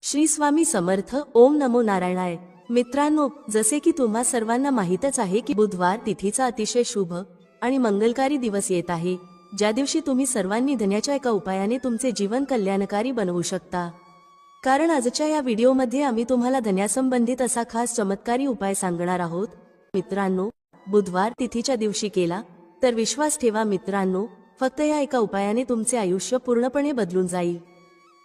श्री स्वामी समर्थ. ओम नमो नारायणाय. मित्रांनो, जसे की तुम्हा सर्वांना माहीतच आहे की बुधवार तिथीचा अतिशय शुभ आणि मंगलकारी दिवस येत आहे, ज्या दिवशी तुम्ही सर्वांनी धन्याच्या एका उपायाने तुमचे जीवन कल्याणकारी बनवू शकता. कारण आजच्या या व्हिडिओमध्ये आम्ही तुम्हाला धन्यासंबंधित असा खास चमत्कारी उपाय सांगणार आहोत. मित्रांनो, बुधवार तिथीच्या दिवशी केला तर विश्वास ठेवा मित्रांनो, फक्त या एका उपायाने तुमचे आयुष्य पूर्णपणे बदलून जाईल.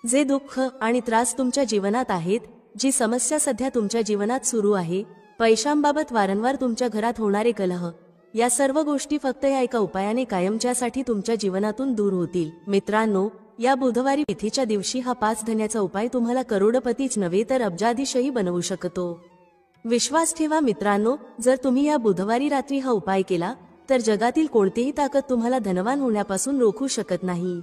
जे दुःख आणि त्रास तुमच्या जीवनात आहेत, जी समस्या सध्या तुमच्या जीवनात सुरू आहे, पैशांबाबत वारंवार तुमच्या घरात होणारे कलह, या सर्व गोष्टी फक्त या एका उपायाने कायमच्यासाठी तुमच्या जीवनातून दूर होतील. मित्रांनो, या बुधवारी तिथीच्या दिवशी हा 5 धन्याचा उपाय तुम्हाला करोडपतीच नव्हे तर अब्जाधीशही बनवू शकतो. विश्वास ठेवा मित्रांनो, जर तुम्ही या बुधवारी रात्री हा उपाय केला तर जगातील कोणतीही ताकद तुम्हाला धनवान होण्यापासून रोखू शकत नाही.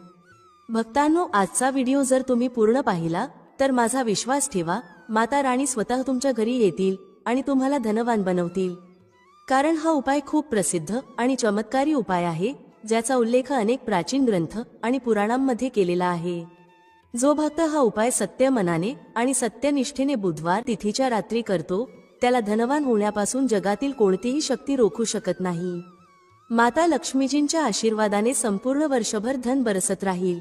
भक्तांनो, आजचा व्हिडिओ जर तुम्ही पूर्ण पाहिला तर माझा विश्वास ठेवा, माता राणी स्वतः तुमच्या घरी येतील आणि तुम्हाला धनवान बनवतील. कारण हा उपाय खूप प्रसिद्ध आणि चमत्कारी उपाय आहे, ज्याचा उल्लेख अनेक प्राचीन ग्रंथ आणि पुराणांमध्ये केलेला आहे. जो भक्त हा उपाय सत्य मनाने आणि सत्यनिष्ठेने बुधवार तिथीच्या रात्री करतो, त्याला धनवान होण्यापासून जगातील कोणतीही शक्ती रोखू शकत नाही. माता लक्ष्मीजींच्या आशीर्वादाने संपूर्ण वर्षभर धन बरसत राहील.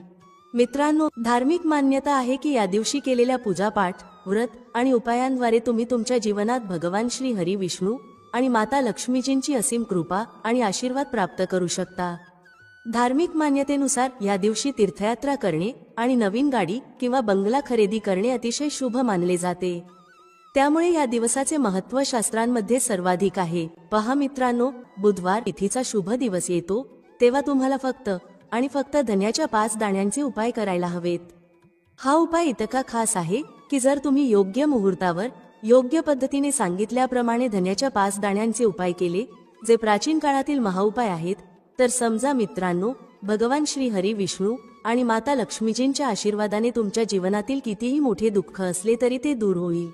मित्रांनो, धार्मिक मान्यता आहे की या दिवशी केलेल्या पूजापाठ, व्रत आणि उपायांद्वारे तुम्ही तुमच्या जीवनात भगवान श्री हरी विष्णू आणि माता लक्ष्मीजींची असीम कृपा आणि आशीर्वाद प्राप्त करू शकता. धार्मिक मान्यतेनुसार या दिवशी तीर्थयात्रा करणे आणि नवीन गाडी किंवा बंगला खरेदी करणे अतिशय शुभ मानले जाते. त्यामुळे या दिवसाचे महत्त्व शास्त्रांमध्ये सर्वाधिक आहे. पहा मित्रांनो, बुधवार तिथीचा शुभ दिवस येतो तेव्हा तुम्हाला फक्त आणि फक्त धन्याच्या 5 दाण्यांचे उपाय करायला हवेत. हा उपाय इतका खास आहे की जर तुम्ही योग्य मुहूर्तावर योग्य पद्धतीने सांगितल्याप्रमाणे धन्याच्या 5 दाण्यांचे उपाय केले, जे प्राचीन काळातील महाउपाय आहेत, तर समजा मित्रांनो, भगवान श्री हरी विष्णू आणि माता लक्ष्मीजींच्या आशीर्वादाने तुमच्या जीवनातील कितीही मोठे दुःख असले तरी ते दूर होईल.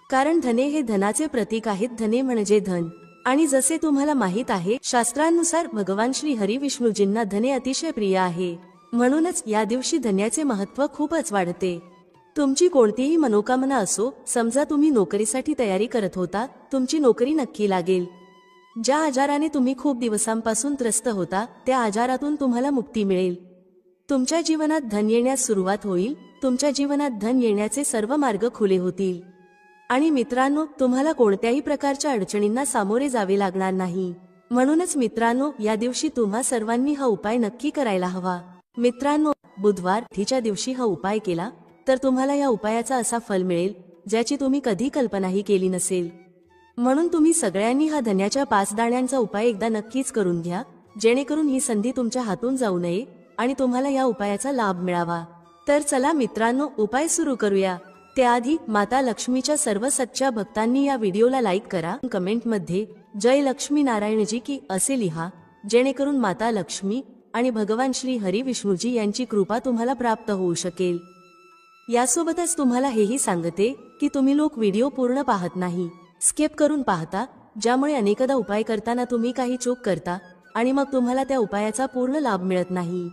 कारण धने हे धनाचे प्रतीक आहेत. धने म्हणजे धन. आणि जसे तुम्हाला माहित आहे, शास्त्रांनुसार भगवान श्री हरी विष्णूजींना धने अतिशय प्रिय आहे. म्हणूनच या दिवशी धन्याचे महत्त्व खूपच वाढते. तुमची कोणतीही मनोकामना असो, समजा तुम्ही नोकरीसाठी तयारी करत होता, तुमची नोकरी नक्की लागेल. ज्या आजाराने तुम्ही खूप दिवसांपासून त्रस्त होता, त्या आजारातून तुम्हाला मुक्ती मिळेल. तुमच्या जीवनात धन येण्यास सुरुवात होईल. तुमच्या जीवनात धन येण्याचे सर्व मार्ग खुले होतील. आणि मित्रांनो, तुम्हाला कोणत्याही प्रकारच्या अडचणींना सामोरे जावे लागणार नाही. म्हणूनच मित्रांनो, या दिवशी तुम्हा सर्वांनी हा उपाय नक्की करायला हवा. मित्रांनो, बुधवार तिथीच्या दिवशी हा उपाय केला तर तुम्हाला या उपायाचा असा फल मिळेल ज्याची तुम्ही कधी कल्पनाही केली नसेल. म्हणून तुम्ही सगळ्यांनी हा धन्याच्या 5 दाण्यांचा उपाय एकदा नक्कीच करून घ्या, जेणेकरून ही संधी तुमच्या हातून जाऊ नये आणि तुम्हाला या उपायाचा लाभ मिळावा. तर चला मित्रांनो, उपाय सुरू करूया. त्याआधी माता लक्ष्मीच्या सर्व सच्च्या भक्तांनी या व्हिडिओला लाईक करा. कमेंटमध्ये जय लक्ष्मी नारायणजी की असे लिहा, जेणेकरून माता लक्ष्मी आणि भगवान श्री हरी विष्णूजी यांची कृपा तुम्हाला प्राप्त होऊ शकेल. यासोबतच तुम्हाला हेही सांगते की तुम्ही लोक व्हिडिओ पूर्ण पाहत नाही, स्किप करून पाहता, ज्यामुळे अनेकदा उपाय करताना तुम्ही काही चूक करता आणि मग तुम्हाला त्या उपायाचा पूर्ण लाभ मिळत नाही.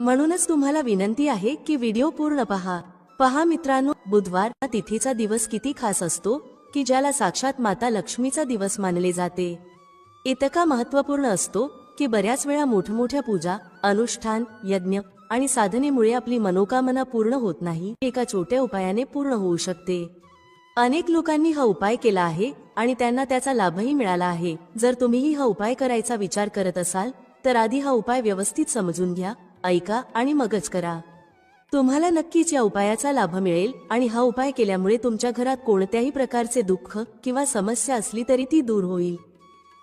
म्हणूनच तुम्हाला विनंती आहे की व्हिडिओ पूर्ण पहा. पहा मित्रांनो, बुधवार हा तिथीचा दिवस किती खास असतो की ज्याला साक्षात माता लक्ष्मीचा दिवस मानले जाते. इतका महत्त्वपूर्ण असतो की बऱ्याच वेळा मोठमोठ्या पूजा, अनुष्ठान, यज्ञ आणि साधनेमुळे आपली मनोकामना पूर्ण होत नाही, एका छोट्या उपायाने पूर्ण होऊ शकते. अनेक लोकांनी हा उपाय केला आहे आणि त्यांना त्याचा लाभही मिळाला आहे. जर तुम्हीही हा उपाय करायचा विचार करत असाल तर आधी हा उपाय व्यवस्थित समजून घ्या, ऐका आणि मगच करा. तुम्हाला नक्कीच या उपायाचा लाभ मिळेल आणि हा उपाय केल्यामुळे तुमच्या घरात कोणत्याही प्रकारचे दुःख किंवा समस्या असली तरी ती दूर होईल.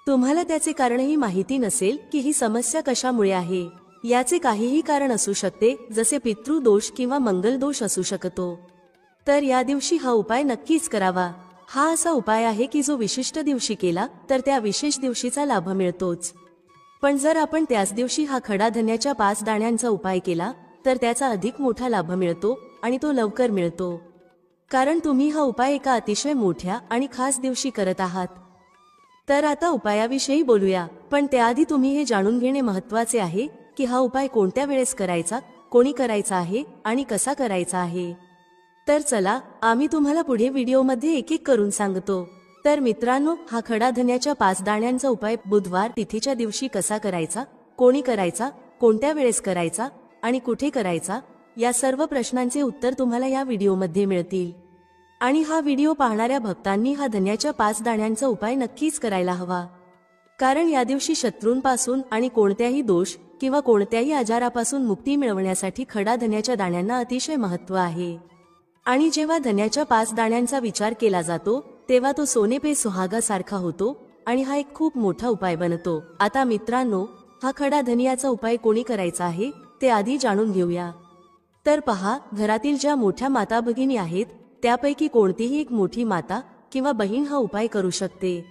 तुम्हाला त्याचे कारणही माहिती नसेल की ही समस्या कशामुळे आहे. याचे काहीही कारण असू शकते, जसे पितृदोष किंवा मंगलदोष असू शकतो. तर या दिवशी हा उपाय नक्कीच करावा. हा असा उपाय आहे की जो विशिष्ट दिवशी केला तर त्या विशेष दिवशीचा लाभ मिळतोच. पण जर आपण त्याच दिवशी हा खडा धन्याच्या 5 दाण्यांचा उपाय केला तर त्याचा अधिक मोठा लाभ मिळतो आणि तो लवकर मिळतो. कारण तुम्ही हा उपाय एका अतिशय मोठ्या आणि खास दिवशी करत आहात. तर आता उपायाविषयी बोलूया, पण त्याआधी तुम्ही हे जाणून घेणे महत्त्वाचे आहे की हा उपाय कोणत्या वेळेस करायचा, कोणी करायचा आहे आणि कसा करायचा आहे. तर चला आम्ही तुम्हाला पुढे व्हिडिओमध्ये एक एक करून सांगतो। तर मित्रांनो, हा खडा धन्याच्या 5 दाण्यांचा उपाय बुधवार तिथीच्या दिवशी कसा करायचा, कोणी करायचा, कोणत्या वेळेस करायचा आणि कुठे करायचा, या सर्व प्रश्नांचे उत्तर तुम्हाला या व्हिडिओमध्ये मिळतील। आणि हा व्हिडिओ पाहणाऱ्या भक्तांनी हा धन्याच्या 5 दाण्यांचा उपाय नक्कीच करायला हवा, कारण या दिवशी शत्रूंपासून आणि कोणत्याही दोष किंवा कोणत्याही आजारापासून मुक्ती मिळवण्यासाठी खडा धन्याच्या दाण्यांना अतिशय महत्त्व आहे। आणि जेव्हा धन्याच्या 5 दाण्यांचा विचार केला जातो तेव्हा तो सोने पे सुहागा सारखा होतो आणि हा एक खूप मोठा उपाय बनतो। आता मित्रांनो, हा खडा धनियाचा उपाय कोणी करायचा आहे ते आधी जाणून घेऊया। तर पहा, घरातील ज्या मोठ्या माता भगिनी आहेत त्यापैकी कोणतीही एक मोठी माता किंवा बहीण हा उपाय करू शकते।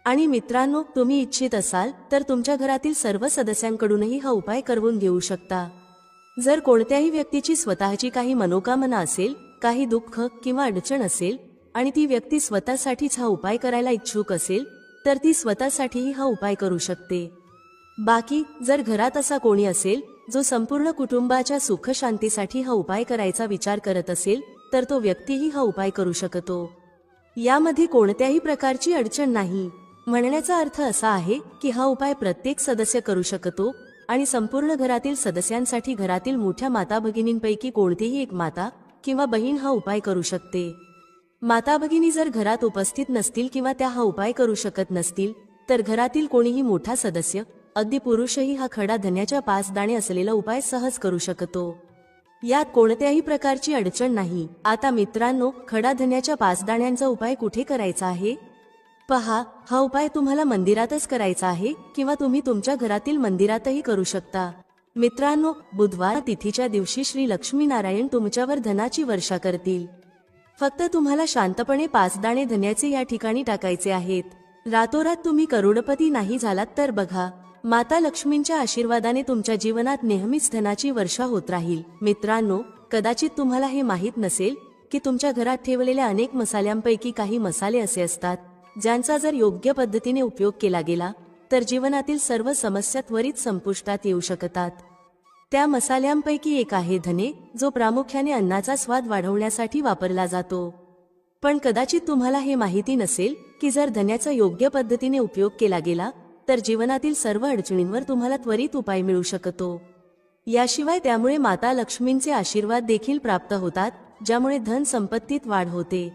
आणि मित्रांनो, तुम्ही इच्छित असाल तर तुमच्या घरातील सर्व सदस्यांकडूनही हा उपाय करवून घेऊ शकता। जर कोणत्याही व्यक्तीची स्वतःची काही मनोकामना असेल, काही दुःख किंवा अडचण असेल आणि ती व्यक्ती स्वतःसाठीच हा उपाय करायला इच्छुक असेल तर ती स्वतःसाठीही हा उपाय करू शकते। बाकी जर घरात असा कोणी असेल जो संपूर्ण कुटुंबाच्या सुख शांतीसाठी हा उपाय करायचा विचार करत असेल तर तो व्यक्तीही हा उपाय करू शकतो। यामध्ये कोणत्याही प्रकारची अडचण नाही। म्हणण्याचा अर्थ असा आहे की हा उपाय प्रत्येक सदस्य करू शकतो आणि संपूर्ण घरातील सदस्यांसाठी घरातील मोठ्या माता भगिनींपैकी कोणतीही एक माता किंवा बहीण हा उपाय करू शकते। माता भगिनी जर घरात उपस्थित नसतील किंवा त्या हा उपाय करू शकत नसतील तर घरातील कोणीही मोठा सदस्य, अगदी पुरुषही हा खडा धन्याच्या 5 दाणे असलेला उपाय सहज करू शकतो। यात कोणत्याही प्रकारची अडचण नाही। आता मित्रांनो, खडा धन्याच्या 5 दाण्यांचा उपाय कुठे करायचा आहे? पहा, हा उपाय तुम्हाला मंदिरातच करायचा आहे किंवा तुम्ही तुमच्या घरातील मंदिरातही करू शकता। मित्रांनो, बुधवार तिथीच्या दिवशी श्री लक्ष्मी नारायण तुमच्यावर धनाची वर्षा करतील। फक्त तुम्हाला शांतपणे 5 दाणे धन्याचे या ठिकाणी टाकायचे आहेत। रातोरात तुम्ही करोडपती नाही झालात तर बघा, माता लक्ष्मींच्या आशीर्वादाने तुमच्या जीवनात नेहमीच धनाची वर्षा होत राहील। मित्रांनो, कदाचित तुम्हाला हे माहीत नसेल की तुमच्या घरात ठेवलेल्या अनेक मसाल्यांपैकी काही मसाले असे असतात ज्यांचा जर योग्य पद्धतीने उपयोग केला गेला तर जीवनातील सर्व समस्या त्वरित संपुष्टात येऊ शकतात। त्या मसाल्यांपैकी एक आहे धने, जो प्रामुख्याने अन्नाचा स्वाद वाढवण्यासाठी वापरला जातो। पण कदाचित तुम्हाला हे माहिती नसेल की जर धन्याचा योग्य पद्धतीने उपयोग केला गेला तर जीवनातील सर्व अडचणींवर तुम्हाला त्वरित उपाय मिळू शकतो। याशिवाय त्यामुळे माता लक्ष्मींचे आशीर्वाद देखील प्राप्त होतात, ज्यामुळे धन संपत्तीत वाढ होते।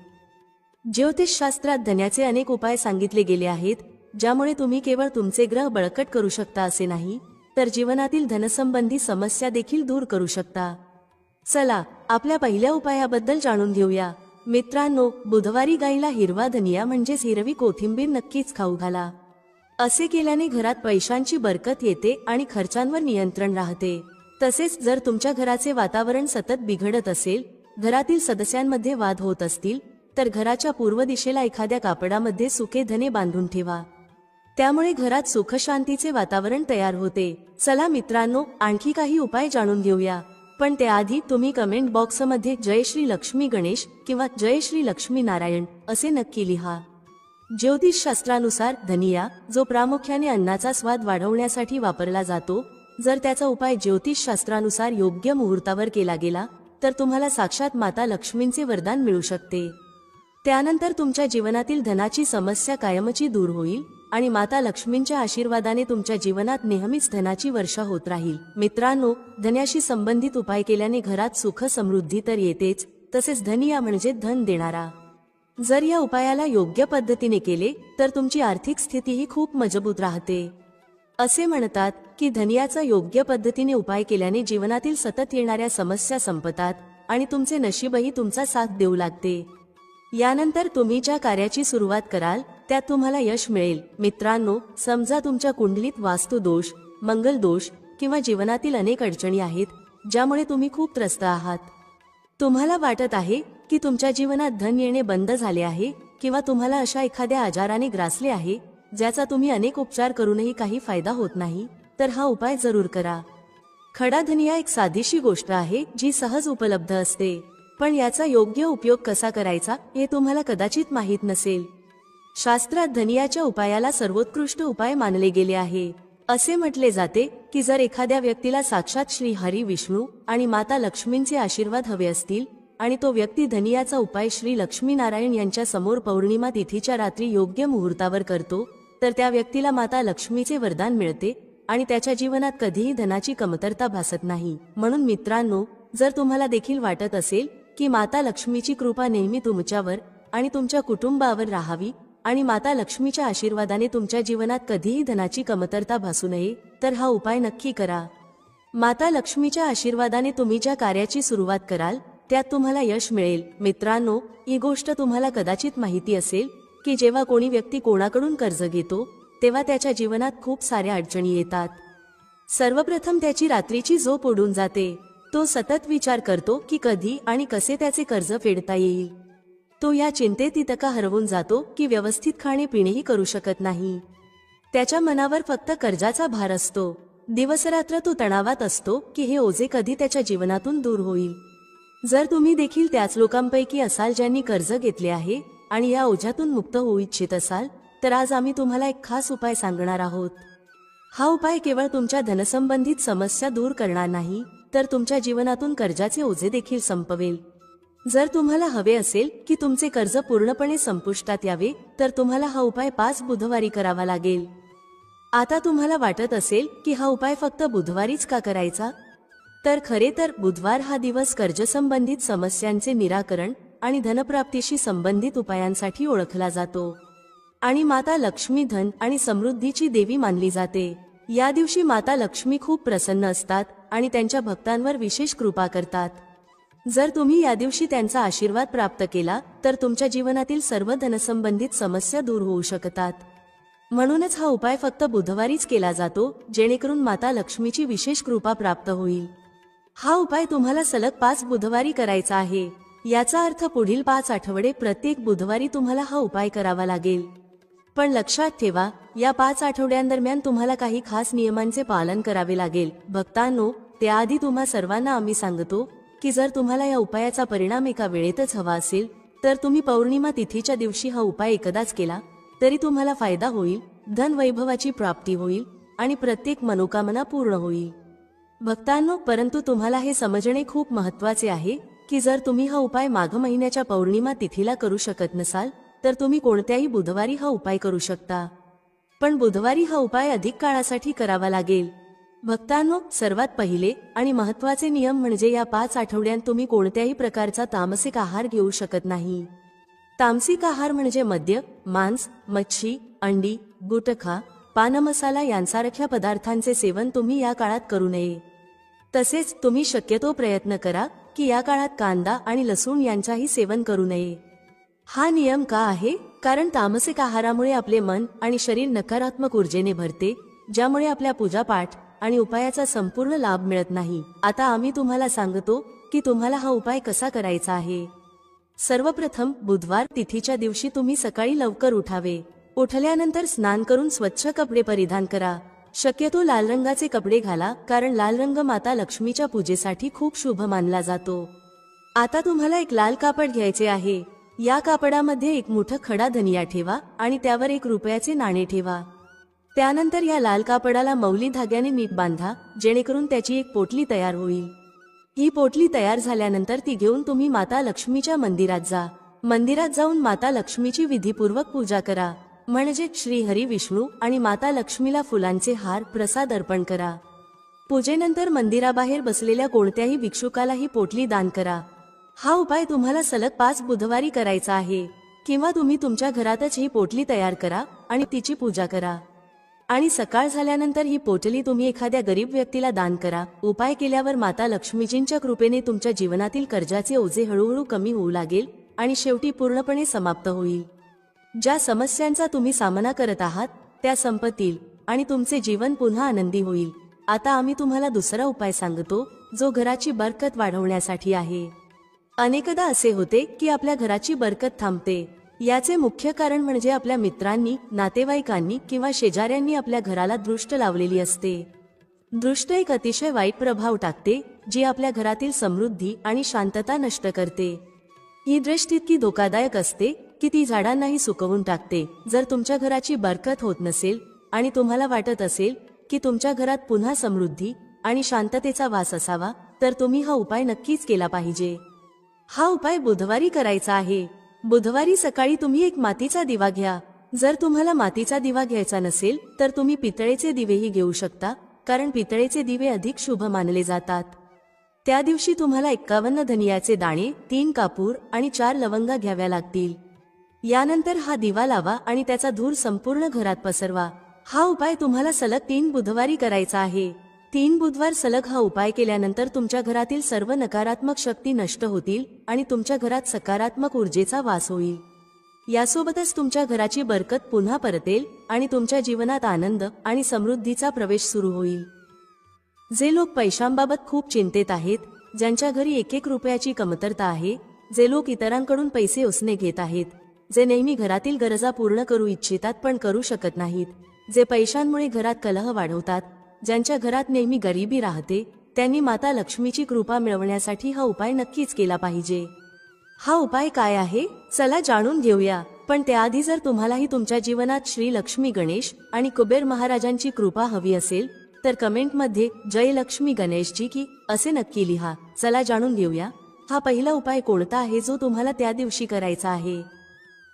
ज्योतिषशास्त्रात धन्याचे अनेक उपाय सांगितले गेले आहेत, ज्यामुळे तुम्ही केवळ तुमचे ग्रह बळकट करू शकता असे नाही, तर जीवनातील धनसंबंधी समस्या देखील दूर करू शकता। चला आपल्या पहिल्या उपायाबद्दल जाणून घेऊया। मित्रांनो, बुधवारी गाईला हिरवा धनिया म्हणजेच हिरवी कोथिंबीर नक्कीच खाऊ घाला। असे केल्याने घरात पैशांची बरकत येते आणि खर्चांवर नियंत्रण राहते। तसेच जर तुमच्या घराचे वातावरण सतत बिघडत असेल, घरातील सदस्यांमध्ये वाद होत असतील तर घराच्या पूर्व दिशेला एखाद्या कापडामध्ये सुके धने बांधून ठेवा। त्यामुळे घरात सुख शांतीचे वातावरण तयार होते। चला मित्रांनो, आणखी काही उपाय जाणून घेऊया, पण त्याआधी तुम्ही कमेंट बॉक्समध्ये जय श्री लक्ष्मी गणेश किंवा जय श्री लक्ष्मी नारायण असे नक्की लिहा। ज्योतिषशास्त्रानुसार धनिया, जो प्रामुख्याने अन्नाचा स्वाद वाढवण्यासाठी वापरला जातो, जर त्याचा उपाय ज्योतिषशास्त्रानुसार योग्य मुहूर्तावर केला गेला तर तुम्हाला साक्षात माता लक्ष्मींचे वरदान मिळू शकते। त्यानंतर तुमच्या जीवनातील धनाची समस्या कायमची दूर होईल आणि माता लक्ष्मींच्या आशीर्वादाने तुमच्या जीवनात नेहमीच धनाची वर्षा होत राहील। मित्रांनो, धन्याशी संबंधित उपाय केल्याने घरात सुख समृद्धी तर येतेच, तसेच धनिया म्हणजे धन देणारा। जर या उपायाला योग्य पद्धतीने केले तर तुमची आर्थिक स्थितीही खूप मजबूत राहते। असे म्हणतात की धनियाचा योग्य पद्धतीने उपाय केल्याने जीवनातील सतत येणाऱ्या समस्या संपतात आणि तुमचे नशीबही तुमचा साथ देऊ लागते। यानंतर तुम्ही ज्या कार्याची सुरुवात कराल त्यात तुम्हाला यश मिळेल। मित्रांनो, समजा तुमच्या कुंडलीत वास्तु दोष, मंगल दोष किंवा जीवनातील अनेक अडचणी आहेत ज्यामुळे तुम्ही खूप त्रस्त आहात। तुम्हाला वाटत आहे की तुमच्या जीवनात धन येणे बंद झाले आहे किंवा तुम्हाला अशा एखाद्या आजाराने ग्रासले आहे ज्याचा तुम्ही अनेक उपचार करूनही काही फायदा होत नाही, तर हा उपाय जरूर करा। खडा धनिया एक साधीशी गोष्ट आहे जी सहज उपलब्ध असते, पण याचा योग्य उपयोग कसा करायचा हे तुम्हाला कदाचित माहीत नसेल। शास्त्रात धनियाच्या उपायाला सर्वोत्कृष्ट उपाय मानले गेले आहे। असे म्हटले जाते की जर एखाद्या व्यक्तीला साक्षात श्री हरी विष्णू आणि माता लक्ष्मींचे आशीर्वाद हवे असतील आणि तो व्यक्ती धनियाचा उपाय श्री लक्ष्मीनारायण यांच्या समोर पौर्णिमा तिथीच्या रात्री योग्य मुहूर्तावर करतो तर त्या व्यक्तीला माता लक्ष्मीचे वरदान मिळते आणि त्याच्या जीवनात कधीही धनाची कमतरता भासत नाही. म्हणून मित्रांनो, जर तुम्हाला देखील वाटत असेल की माता लक्ष्मीची कृपा नेहमी तुमच्यावर आणि तुमच्या कुटुंबावर राहावी आणि माता लक्ष्मीच्या आशीर्वादाने तुमच्या जीवनात कधीही धनाची कमतरता भासू नये, तर हा उपाय नक्की करा. माता लक्ष्मीच्या आशीर्वादाने तुम्ही ज्या कार्याची सुरुवात कराल त्यात तुम्हाला यश मिळेल. मित्रांनो, ही गोष्ट तुम्हाला कदाचित माहिती असेल की जेव्हा कोणी व्यक्ती कोणाकडून कर्ज घेतो तेव्हा त्याच्या जीवनात खूप साऱ्या अडचणी येतात. सर्वप्रथम त्याची रात्रीची झोप उडून जाते. तो सतत विचार करतो की कधी आणि कसे त्याचे कर्ज फेडता येईल. तो या चिंतेत इतका हरवून जातो की व्यवस्थित खाणे पिणेही करू शकत नाही. त्याच्या मनावर फक्त कर्जाचा भार असतो. दिवसरात्र तो तणावात असतो की हे ओझे कधी त्याच्या जीवनातून दूर होईल. जर तुम्ही देखील त्याच लोकांपैकी असाल ज्यांनी कर्ज घेतले आहे आणि या ओझ्यातून मुक्त होऊ इच्छित असाल, तर आज आम्ही तुम्हाला एक खास उपाय सांगणार आहोत. हा उपाय केवळ तुमच्या धनसंबंधित समस्या दूर करणार नाही, तर तुमच्या जीवनातून कर्जाचे ओझे देखील संपवेल. जर तुम्हाला हवे असेल की तुमचे कर्ज पूर्णपणे संपुष्टात यावे, तर तुम्हाला हा उपाय 5 बुधवारी करावा लागेल. आता तुम्हाला वाटत असेल की हा उपाय फक्त बुधवारीच का करायचा? तर खरे तर बुधवार हा दिवस कर्जसंबंधित समस्यांचे निराकरण आणि धनप्राप्तीशी संबंधित उपायांसाठी ओळखला जातो आणि माता लक्ष्मी धन आणि समृद्धीची देवी मानली जाते. या दिवशी माता लक्ष्मी खूप प्रसन्न असतात आणि त्यांच्या भक्तांवर विशेष कृपा करतात. जर तुम्ही या दिवशी त्यांचा आशीर्वाद प्राप्त केला तर तुमच्या जीवनातील सर्व धनसंबंधित समस्या दूर होऊ शकतात. म्हणूनच हा उपाय फक्त बुधवारीच केला जातो, जेणेकरून माता लक्ष्मीची विशेष कृपा प्राप्त होईल. हा उपाय तुम्हाला सलग 5 बुधवारी करायचा आहे. याचा अर्थ पुढील 5 आठवडे प्रत्येक बुधवारी तुम्हाला हा उपाय करावा लागेल. पण लक्षात ठेवा, या 5 आठवड्यांदरम्यान तुम्हाला काही खास नियमांचे पालन करावे लागेल. भक्तांनो, त्याआधी तुम्हा सर्वांना आम्ही सांगतो की जर तुम्हाला या उपायाचा परिणाम एका वेळेतच हवा असेल, तर तुम्ही पौर्णिमा तिथीच्या दिवशी हा उपाय एकदाच केला तरी तुम्हाला फायदा होईल, धन वैभवाची प्राप्ती होईल आणि प्रत्येक मनोकामना पूर्ण होईल. भक्तांनो, परंतु तुम्हाला हे समजणे खूप महत्त्वाचे आहे की जर तुम्ही हा उपाय माघ महिन्याच्या पौर्णिमा तिथीला करू शकत नसाल, तर तुम्ही कोणत्याही बुधवारी हा उपाय करू शकता. पण बुधवारी हा उपाय अधिक काळासाठी करावा लागेल. भक्तांनो, सर्वात पहिले आणि महत्त्वाचे नियम म्हणजे या 5 आठवड्यांत तुम्ही कोणत्याही प्रकारचा तामसिक आहार घेऊ शकत नाही. तामसिक आहार म्हणजे मद्य, मांस, मच्छी, अंडी, गुटखा, पानमसाला यांसारख्या पदार्थांचे सेवन तुम्ही या काळात करू नये. तसेच तुम्ही शक्यतो प्रयत्न करा की या काळात कांदा आणि लसूण यांचाही सेवन करू नये. हा नियम का आहे? कारण तामसिक आहारामुळे आपले मन आणि शरीर नकारात्मक ऊर्जेने भरते, ज्यामुळे आपल्या पूजापाठ आणि उपायाचा संपूर्ण लाभ मिळत नाही. आता आम्ही तुम्हाला सांगतो की तुम्हाला हा उपाय कसा करायचा आहे. सर्वप्रथम बुधवार तिथीच्या दिवशी तुम्ही सकाळी लवकर उठावे. उठल्यानंतर स्नान करून स्वच्छ कपडे परिधान करा. शक्यतो लाल रंगाचे कपडे घाला, कारण लाल रंग माता लक्ष्मीच्या पूजेसाठी खूप शुभ मानला जातो. आता तुम्हाला एक लाल कापड घ्यायचे आहे. या कापडामध्ये एक मोठा खडा धनिया ठेवा आणि त्यावर 1 रुपयाचे नाणे ठेवा. त्यानंतर या लाल कापडाला मौली धाग्याने नीट बांधा, जेणेकरून त्याची एक पोटली तयार होईल. ही पोटली तयार झाल्यानंतर ती घेऊन तुम्ही माता लक्ष्मीच्या मंदिरात जा. मंदिरात जाऊन माता लक्ष्मीची विधीपूर्वक पूजा करा. म्हणजे श्री हरी विष्णू आणि माता लक्ष्मीला फुलांचे हार प्रसाद अर्पण करा. पूजेनंतर मंदिराबाहेर बसलेल्या कोणत्याही भिक्षुकाला ही पोटली दान करा. हा उपाय तुम्हाला सलग 5 बुधवारी करायचा आहे. किंवा तुम्ही तुमच्या घरातच ही पोटली तयार करा आणि तिची पूजा करा. आणि सकाळ झाल्यानंतर ही पोटली तुम्ही एखाद्या गरीब व्यक्तीला दान करा. उपाय केल्यावर माता लक्ष्मीजींच्या कृपेने तुमच्या जीवनातील कर्जाचे ओझे हळूहळू कमी होऊ लागेल आणि शेवटी पूर्णपणे समाप्त होईल. ज्या समस्यांचा तुम्ही सामना करत आहात त्या संपतील आणि तुमचे जीवन पुन्हा आनंदी होईल. आता आम्ही तुम्हाला दुसरा उपाय सांगतो, जो घराची बरकत वाढवण्यासाठी आहे. अनेकदा असे होते की आपल्या घराची बरकत थांबते. याचे मुख्य कारण म्हणजे आपल्या मित्रांनी, नातेवाईकांनी किंवा शेजाऱ्यांनी आपल्या घराला दृष्ट लावलेली असते. दृष्ट एक अतिशय वाईट प्रभाव टाकते, जी आपल्या घरातील समृद्धी आणि शांतता नष्ट करते. ही दृष्टी इतकी धोकादायक असते की ती झाडांनाही सुकवून टाकते. जर तुमच्या घराची बरकत होत नसेल आणि तुम्हाला वाटत असेल की तुमच्या घरात पुन्हा समृद्धी आणि शांततेचा वास असावा, तर तुम्ही हा उपाय नक्कीच केला पाहिजे. हा उपाय बुधवारी करायचा आहे. बुधवारी सकाळी तुम्ही एक मातीचा दिवा घ्या. जर तुम्हाला मातीचा दिवा घ्यायचा नसेल तर तुम्ही पितळेचे दिवेही घेऊ शकता, कारण पितळेचे दिवे अधिक शुभ मानले जातात. त्या दिवशी तुम्हाला 51 धनियाचे दाणे, 3 कापूर आणि 4 लवंगा घ्याव्या लागतील. यानंतर हा दिवा लावा आणि त्याचा धूर संपूर्ण घरात पसरवा. हा उपाय तुम्हाला सलग 3 बुधवारी करायचा आहे. 3 बुधवार सलग हा उपाय केल्यानंतर तुमच्या घरातील सर्व नकारात्मक शक्ती नष्ट होतील आणि तुमच्या घरात सकारात्मक ऊर्जेचा वास होईल. यासोबतच तुमच्या घराची बरकत पुन्हा परतेल आणि तुमच्या जीवनात आनंद आणि समृद्धीचा प्रवेश सुरू होईल. जे लोक पैशांबाबत खूप चिंतेत आहेत, ज्यांच्या घरी 1-1 रुपयाची कमतरता आहे, जे लोक इतरांकडून पैसे उसने घेत आहेत, जे नेहमी घरातील गरजा पूर्ण करू इच्छितात पण करू शकत नाहीत, जे पैशांमुळे घरात कलह वाढवतात, ज्यांच्या घरात नेहमी गरिबी राहते, त्यांनी माता लक्ष्मीची कृपा मिळवण्यासाठी हा उपाय नक्कीच केला पाहिजे. हा उपाय काय आहे? चला जाणून घेऊया. पण त्याआधी जर तुम्हालाही तुमच्या जीवनात श्री लक्ष्मी गणेश आणि कुबेर महाराजांची कृपा हवी असेल तर कमेंटमध्ये जय लक्ष्मी गणेशजी की असे नक्की लिहा. चला जाणून घेऊया हा पहिला उपाय कोणता आहे जो तुम्हाला त्या दिवशी करायचा आहे.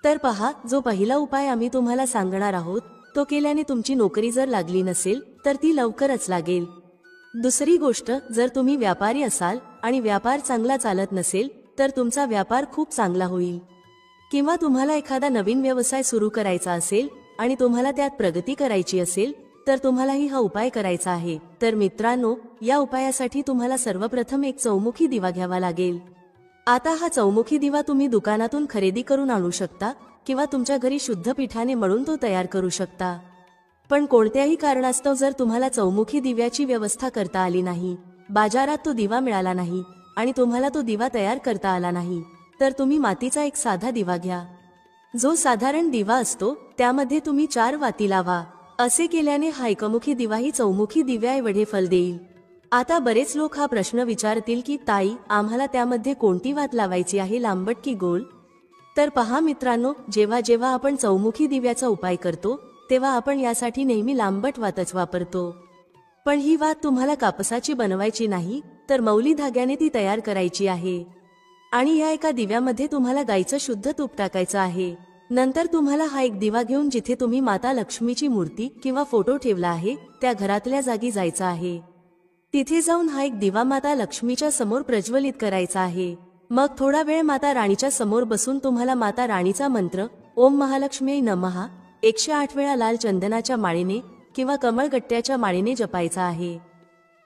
तर पहा, जो पहिला उपाय आम्ही तुम्हाला सांगणार आहोत तो केल्याने तुमची नोकरी जर लागली नसेल तर ती लवकरच लागेल. दुसरी गोष्ट, जर तुम्ही व्यापारी असाल आणि व्यापार चांगला चालत नसेल तर तुमचा व्यापार खूप चांगला होईल. किंवा तुम्हाला एखादा नवीन व्यवसाय सुरू करायचा असेल आणि तुम्हाला त्यात प्रगती करायची असेल तर तुम्हालाही हा उपाय करायचा आहे. तर मित्रांनो, या उपायासाठी तुम्हाला सर्वप्रथम एक चौमुखी दिवा घ्यावा लागेल. आता हा चौमुखी दिवा तुम्ही दुकानातून खरेदी करून आणू शकता किंवा तुमच्या घरी शुद्ध पिठाने मळून तो तयार करू शकता. पण कोणत्याही कारणास्तव जर तुम्हाला चौमुखी दिव्याची व्यवस्था करता आली नाही, बाजारात तो दिवा मिळाला नाही आणि तुम्हाला तो दिवा तयार करता आला नाही, तर तुम्ही मातीचा एक साधा दिवा घ्या. जो साधारण दिवा असतो त्यामध्ये तुम्ही 4 वाती लावा. असे केल्याने हा एकमुखी दिवाही चौमुखी दिव्याएवढे फल देईल. आता बरेच लोक हा प्रश्न विचारतील की ताई, आम्हाला त्यामध्ये कोणती वात लावायची आहे, लांबट की गोल? तर पहा मित्रांनो, जेव्हा जेव्हा आपण चौमुखी दिव्याचा उपाय करतो तेव्हा आपण यासाठी नेहमी लांबट वातच वापरतो. पण ही वात तुम्हाला कापसाची बनवायची नाही, तर मौली धाग्याने ती तयार करायची आहे. आणि या एका दिव्यामध्ये तुम्हाला गाईचं शुद्ध तूप टाकायचं आहे. नंतर तुम्हाला हा एक दिवा घेऊन जिथे तुम्ही माता लक्ष्मीची मूर्ती किंवा फोटो ठेवला आहे त्या घरातल्या जागी जायचं आहे. तिथे जाऊन हा एक दिवा माता लक्ष्मीच्या समोर प्रज्वलित करायचा आहे. मग थोडा वेळ माता राणीच्या समोर बसून तुम्हाला माता राणीचा मंत्र ओम महालक्ष्मी नमः 108 वेळा लाल चंदनाच्या माळेने किंवा कमळगट्ट्याच्या माळेने जपायचा आहे.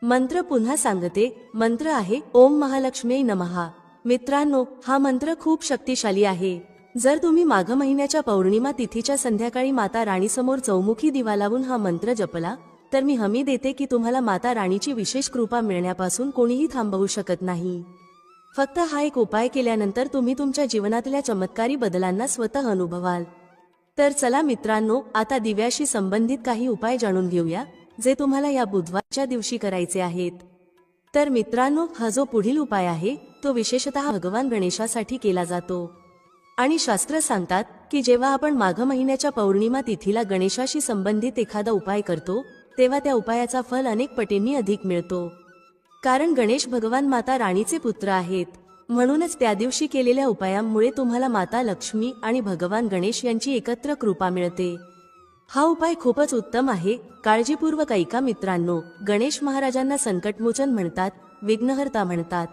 मंत्र पुन्हा सांगते, मंत्र आहे ओम महालक्ष्मी नमः. मित्रांनो, हा मंत्र खूप शक्तिशाली आहे. जर तुम्ही माघ महिन्याच्या पौर्णिमा तिथीच्या संध्याकाळी माता राणीसमोर चौमुखी दिवा लावून हा मंत्र जपला तर मी हमी देते की तुम्हाला माता राणीची विशेष कृपा मिळण्यापासून कोणीही थांबवू शकत नाही. फक्त हा एक उपाय केल्यानंतर तुम्ही तुमच्या जीवनातल्या चमत्कारी बदलांना स्वतः अनुभवाल. तर चला मित्रांनो, आता दिव्याशी संबंधित काही उपाय जाणून घेऊया जे तुम्हाला या बुधवारच्या दिवशी करायचे आहेत. तर मित्रांनो, हा जो पुढील उपाय आहे तो विशेषतः भगवान गणेशासाठी केला जातो. आणि शास्त्र सांगतात की जेव्हा आपण माघ महिन्याच्या पौर्णिमा तिथीला गणेशाशी संबंधित एखादा उपाय करतो तेव्हा त्या उपायाचा फल अनेक पटींनी अधिक मिळतो. कारण गणेश भगवान माता राणीचे पुत्र आहेत. म्हणूनच त्या दिवशी केलेल्या उपायांमुळे तुम्हाला माता लक्ष्मी आणि भगवान गणेश यांची एकत्र कृपा मिळते. हा उपाय खूपच उत्तम आहे. काळजीपूर्वक ऐका मित्रांनो. गणेश महाराजांना संकटमोचन म्हणतात, विघ्नहर्ता म्हणतात.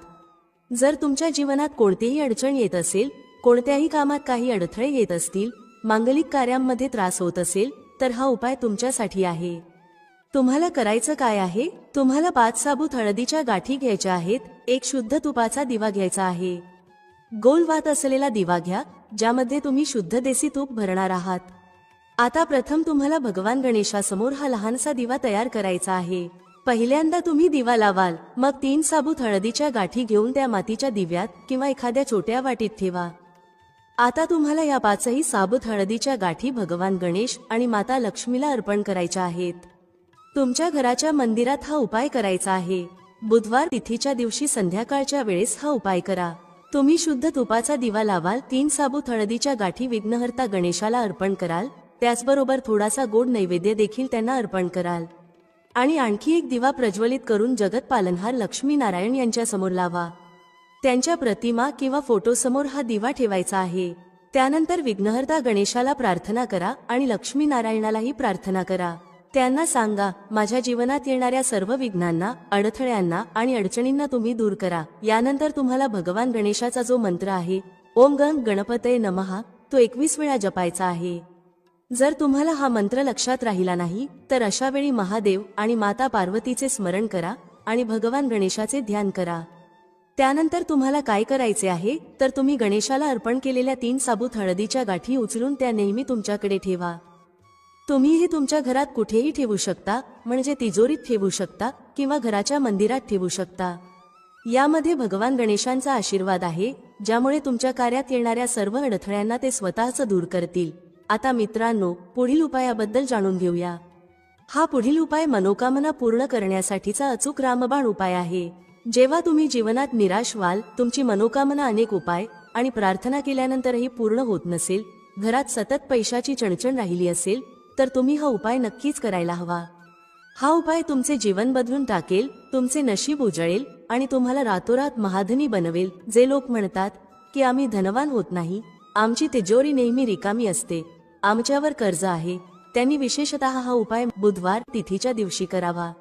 जर तुमच्या जीवनात कोणतीही अडचण येत असेल, कोणत्याही कामात काही अडथळे येत असतील, मांगलिक कार्यांमध्ये त्रास होत असेल तर हा उपाय तुमच्यासाठी आहे. तुम्हाला करायचं काय आहे? तुम्हाला 5 साबूत हळदीच्या गाठी घ्यायच्या आहेत. एक शुद्ध तुपाचा दिवा घ्यायचा आहे. गोल वात असलेला दिवा घ्या ज्यामध्ये तुम्ही शुद्ध देसी तूप भरणार आहात. आता प्रथम तुम्हाला भगवान गणेशासमोर हा लहानसा दिवा तयार करायचा आहे. पहिल्यांदा तुम्ही दिवा लावाल, मग 3 साबूत हळदीच्या गाठी घेऊन त्या मातीच्या दिव्यात किंवा एखाद्या छोट्या वाटीत ठेवा. आता तुम्हाला या 5ही साबूत हळदीच्या गाठी भगवान गणेश आणि माता लक्ष्मीला अर्पण करायच्या आहेत. तुमच्या घराच्या मंदिरात हा उपाय करायचा आहे. बुधवार तिथीच्या दिवशी संध्याकाळच्या वेळेस हा उपाय करा. तुम्ही शुद्ध तुपाचा दिवा लावाल, 3 साबूत हळदीच्या गाठी विघ्नहर्ता गणेशाला अर्पण कराल, त्याचबरोबर थोडासा गोड नैवेद्य देखील त्यांना अर्पण कराल आणि आणखी एक दिवा प्रज्वलित करून जगत पालनहार लक्ष्मी नारायण यांच्या समोर लावा. त्यांच्या प्रतिमा किंवा फोटोसमोर हा दिवा ठेवायचा आहे. त्यानंतर विघ्नहर्ता गणेशाला प्रार्थना करा आणि लक्ष्मीनारायणालाही प्रार्थना करा. त्यांना सांगा, माझ्या जीवनात येणाऱ्या सर्व विघ्नांना, अडथळ्यांना आणि अडचणींना तुम्ही दूर करा. यानंतर तुम्हाला भगवान गणेशाचा जो मंत्र आहे, ओम गण गणपतये नमः, तो 21 वेळा जपायचा आहे. जर तुम्हाला हा मंत्र लक्षात राहिला नाही तर अशा वेळी महादेव आणि माता पार्वतीचे स्मरण करा आणि भगवान गणेशाचे ध्यान करा. त्यानंतर तुम्हाला काय करायचे आहे तर तुम्ही गणेशाला अर्पण केलेल्या 3 साबूत हळदीच्या गाठी उचलून त्या नेहमी तुमच्याकडे ठेवा. तुम्ही हे तुमच्या घरात कुठेही ठेवू शकता, म्हणजे तिजोरीत ठेवू शकता किंवा घराच्या मंदिरात ठेवू शकता. यामध्ये भगवान गणेशांचा आशीर्वाद आहे, ज्यामुळे तुमच्या कार्यात येणाऱ्या सर्व अडथळ्यांना ते स्वतःच दूर करतील. आता मित्रांनो, पुढील उपायाबद्दल जाणून घेऊया. हा पुढील उपाय मनोकामना पूर्ण करण्यासाठीचा अचूक रामबाण उपाय आहे. जेव्हा तुम्ही जीवनात निराश व्हाल, तुमची मनोकामना अनेक उपाय आणि प्रार्थना केल्यानंतरही पूर्ण होत नसेल, घरात सतत पैशाची चणचण राहिली असेल, तर तुम्ही हा उपाय नक्कीच करायला हवा. हा उपाय तुमचे जीवन बदलून टाकेल, तुमचे नशीब उजळेल आणि तुम्हाला रातोरात महाधनी बनवेल. जे लोक म्हणतात की आम्ही धनवान होत नाही, आमची तिजोरी नेहमी रिकामी असते, आमच्यावर कर्ज आहे, त्यांनी विशेषतः हा उपाय बुधवार तिथीच्या दिवशी करावा.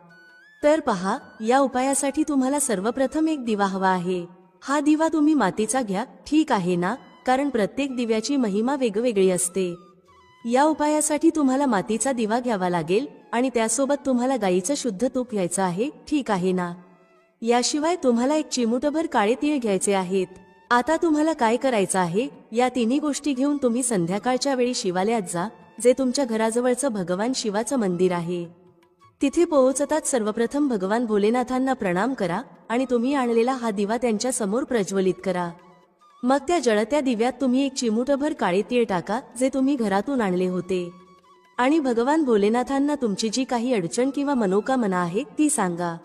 तर पहा, या उपायासाठी तुम्हाला सर्वप्रथम एक दिवा हवा आहे. हा दिवा तुम्ही मातीचा घ्या, ठीक आहे ना, कारण प्रत्येक दिव्याची महिमा वेगवेगळी असते. या उपायासाठी तुम्हाला मातीचा दिवा घ्यावा लागेल आणि त्यासोबत तुम्हाला गाईचं शुद्ध तूप घ्यायचं आहे, ठीक आहे ना. याशिवाय तुम्हाला एक चिमूटभर काळे तीळ घ्यायचे आहेत. आता तुम्हाला काय करायचं आहे, या तिन्ही गोष्टी घेऊन तुम्ही संध्याकाळच्या वेळी शिवालयात जा, जे तुमच्या घराजवळचं भगवान शिवाचं मंदिर आहे. तिथे पोहोचताच सर्वप्रथम भगवान भोलेनाथांना प्रणाम करा आणि तुम्ही आणलेला हा दिवा त्यांच्या समोर प्रज्वलित करा. मग त्या जळत्या दिव्यात तुम्ही एक चिमूटभर काळे तीळ टाका, जे तुम्ही घरातून आणले होते, आणि भगवान भोलेनाथांना तुमची जी काही अडचण किंवा मनोकामना आहे ती सांगा.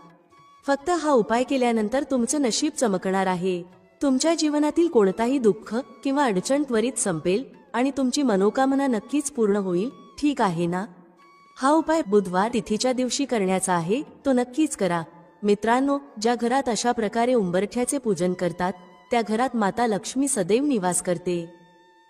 फक्त हा उपाय केल्यानंतर तुमचं नशीब चमकणार आहे. तुमच्या जीवनातील कोणताही दुःख किंवा अडचण त्वरित संपेल आणि तुमची मनोकामना नक्कीच पूर्ण होईल, ठीक आहे ना. हा उपाय बुधवार तिथीच्या दिवशी करण्याचा आहे, तो नक्कीच करा. मित्रांनो, ज्या घरात अशा प्रकारे उंबरठ्याचे पूजन करतात त्या घरात माता लक्ष्मी सदैव निवास करते.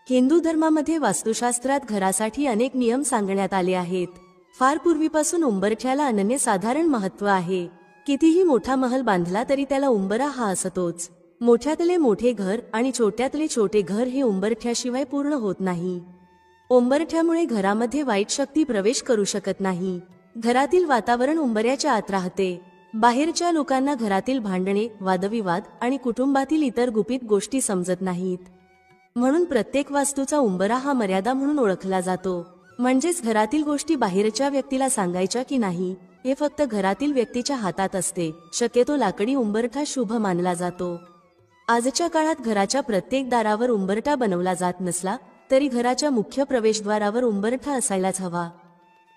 हिंदू धर्मामध्ये वास्तुशास्त्रात घरासाठी अनेक नियम सांगण्यात आले आहेत. फार पूर्वीपासून उंबरठ्याला अनन्यसाधारण महत्त्व आहे. कितीही मोठा महल बांधला तरी त्याला उंबरा हा असतोच. मोठ्यातले मोठे घर आणि छोट्यातले छोटे घर हे उंबरठ्याशिवाय पूर्ण होत नाही. उंबरठ्यामुळे घरामध्ये वाईट शक्ती प्रवेश करू शकत नाही. घरातील वातावरण उंबऱ्याच्या आत राहते. बाहेरच्या लोकांना घरातील भांडणे, वादविवाद आणि कुटुंबातील इतर गुपित गोष्टी समजत नाहीत. म्हणून प्रत्येक वास्तूचा उंबरा हा मर्यादा म्हणून ओळखला जातो. म्हणजेच घरातील गोष्टी बाहेरच्या व्यक्तीला सांगायच्या की नाही हे फक्त घरातील व्यक्तीच्या हातात असते. शक्यतो लाकडी उंबरठा शुभ मानला जातो. आजच्या काळात घराच्या प्रत्येक दारावर उंबरठा बनवला जात नसला तरी घराच्या मुख्य प्रवेशद्वारावर उंबरठा असायलाच हवा.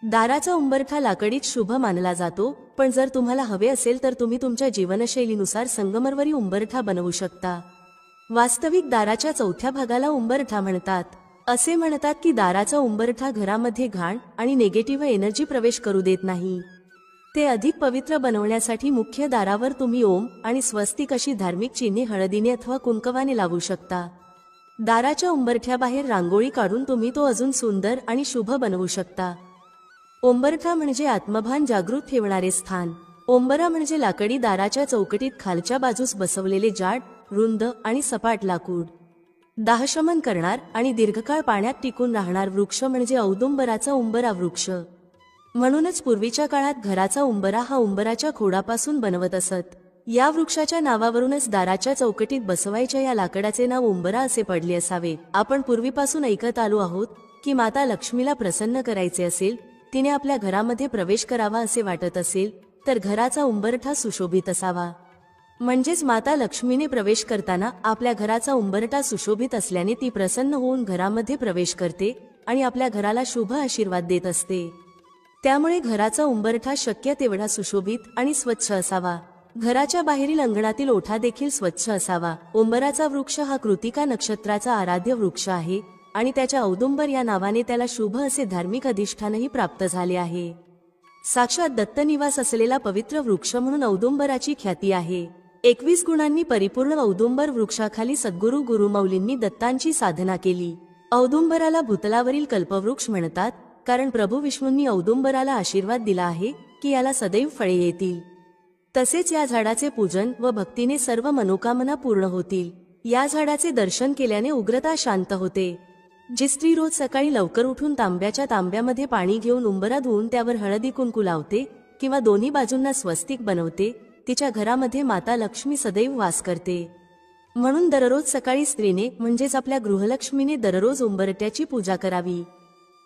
दाराचा उंबरठा लाकडीत शुभ मानला जातो, पण जर तुम्हाला हवे असेल तर तुम्ही तुमच्या जीवनशैलीनुसार संगमरवरी उंबरठा बनवू शकता. वास्तविक दाराच्या चौथ्या भागाला उंबरठा म्हणतात. असे म्हणतात की दाराचा उंबरठा घरामध्ये घाण आणि निगेटिव्ह एनर्जी प्रवेश करू देत नाही. ते अधिक पवित्र बनवण्यासाठी मुख्य दारावर तुम्ही ओम आणि स्वस्तिक अशी धार्मिक चिन्हे हळदीने अथवा कुंकवाने लावू शकता. दाराच्या उंबरठ्याबाहेर रांगोळी काढून तुम्ही तो अजून सुंदर आणि शुभ बनवू शकता. उंबरठा म्हणजे आत्मभान जागृत ठेवणारे स्थान. उंबरा म्हणजे लाकडी दाराच्या चौकटीत खालच्या बाजूस बसवलेले जाड, रुंद आणि सपाट लाकूड. दाहशमन करणार आणि दीर्घकाळ पाण्यात टिकून राहणार वृक्ष म्हणजे औदुंबराचा उंबरा वृक्ष. म्हणूनच पूर्वीच्या काळात घराचा उंबरा हा उंबराच्या खोडापासून बनवत असत. या वृक्षाच्या नावावरूनच दाराच्या चौकटीत बसवायच्या या लाकडाचे नाव उंबरा असे पडले असावे. आपण पूर्वीपासून ऐकत आलो आहोत की माता लक्ष्मीला प्रसन्न करायचे असेल, तिने आपल्या घरामध्ये प्रवेश करावा असे वाटत असेल तर घराचा उंबरठा सुशोभित असावा. म्हणजेच माता लक्ष्मीने प्रवेश करताना आपल्या घराचा उंबरठा सुशोभित असल्याने ती प्रसन्न होऊन घरामध्ये प्रवेश करते आणि आपल्या घराला शुभ आशीर्वाद देत असते. त्यामुळे घराचा उंबरठा शक्य तेवढा सुशोभित आणि स्वच्छ असावा. घराच्या बाहेरील अंगणातील ओठा देखील स्वच्छ असावा. उंबराचा वृक्ष हा कृतिका नक्षत्राचा आराध्य वृक्ष आहे आणि त्याच्या औदुंबर या नावाने त्याला शुभ असे धार्मिक अधिष्ठानही प्राप्त झाले आहे. साक्षात दत्तनिवास असलेला पवित्र वृक्ष म्हणून औदुंबराची ख्याती आहे. 21 गुणांनी परिपूर्ण औदुंबर वृक्षाखाली सद्गुरू गुरुमौलींनी दत्तांची साधना केली. औदुंबराला भूतलावरील कल्पवृक्ष म्हणतात, कारण प्रभू विष्णूंनी औदुंबराला आशीर्वाद दिला आहे की याला सदैव फळे येतील. तसेच या झाडाचे पूजन व भक्तीने सर्व मनोकामना पूर्ण होतील. या झाडाचे दर्शन केल्याने उग्रता शांत होते. जी स्त्री रोज सकाळी लवकर उठून तांब्याच्या तांब्यामध्ये पाणी घेऊन उंबरा धुवून त्यावर हळदी कुंकू लावते किंवा दोन्ही बाजूंना स्वस्तिक बनवते, तिच्या घरामध्ये माता लक्ष्मी सदैव वास करते. म्हणून दररोज सकाळी स्त्रीने म्हणजेच आपल्या गृहलक्ष्मीने दररोज उंबरठ्याची पूजा करावी.